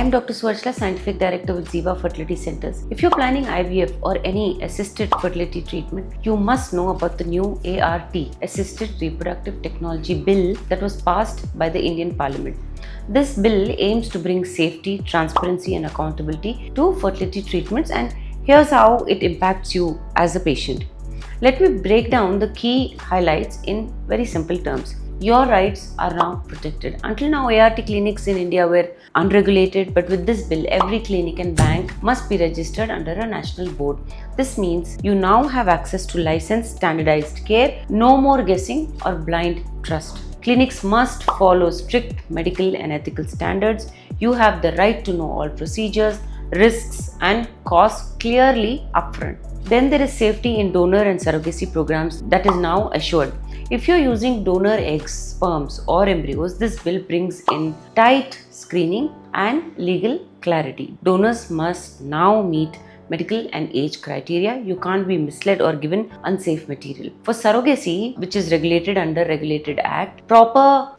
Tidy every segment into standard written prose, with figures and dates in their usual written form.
I'm Dr. Swarchla, Scientific Director with Ziva Fertility Centers. If you're planning IVF or any assisted fertility treatment, you must know about the new ART, Assisted Reproductive Technology Bill that was passed by the Indian Parliament. This bill aims to bring safety, transparency and accountability to fertility treatments, and here's how it impacts you as a patient. Let me break down the key highlights in very simple terms. Your rights are now protected. Until now, ART clinics in India were unregulated, but with this bill, every clinic and bank must be registered under a national board. This means you now have access to licensed, standardized care, no more guessing or blind trust. Clinics must follow strict medical and ethical standards. You have the right to know all procedures, risks, and costs clearly upfront. Then there is safety in donor and surrogacy programs that is now assured. If you're using donor eggs, sperms, or embryos, this bill brings in tight screening and legal clarity. Donors must now meet medical and age criteria. You can't be misled or given unsafe material. For surrogacy, which is regulated under Regulated Act, proper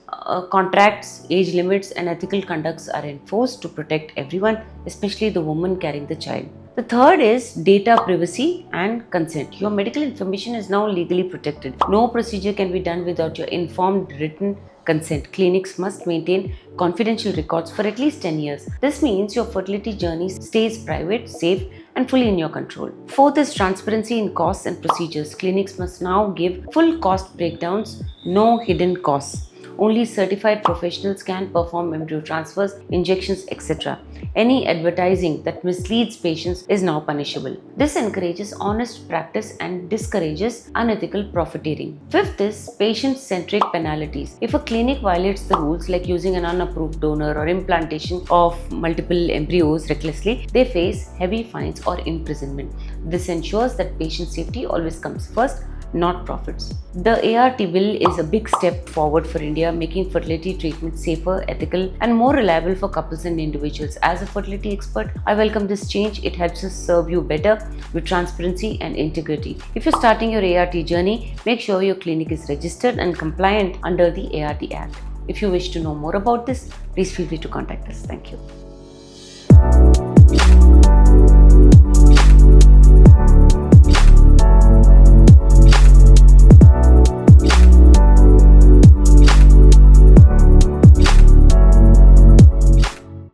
contracts, age limits, and ethical conducts are enforced to protect everyone, especially the woman carrying the child. The third is data privacy and consent. Your medical information is now legally protected. No procedure can be done without your informed written consent. Clinics must maintain confidential records for at least 10 years. This means your fertility journey stays private, safe, and fully in your control. Fourth is transparency in costs and procedures. Clinics must now give full cost breakdowns, no hidden costs. Only certified professionals can perform embryo transfers, injections, etc. Any advertising that misleads patients is now punishable. This encourages honest practice and discourages unethical profiteering. Fifth is patient-centric penalties. If a clinic violates the rules, like using an unapproved donor or implantation of multiple embryos recklessly, they face heavy fines or imprisonment. This ensures that patient safety always comes first, not profits. The ART bill is a big step forward for India, making fertility treatment safer, ethical, and more reliable for couples and individuals. As a fertility expert, I welcome this change. It helps us serve you better with transparency and integrity. If you're starting your ART journey, make sure your clinic is registered and compliant under the ART Act. If you wish to know more about this, please feel free to contact us. Thank you.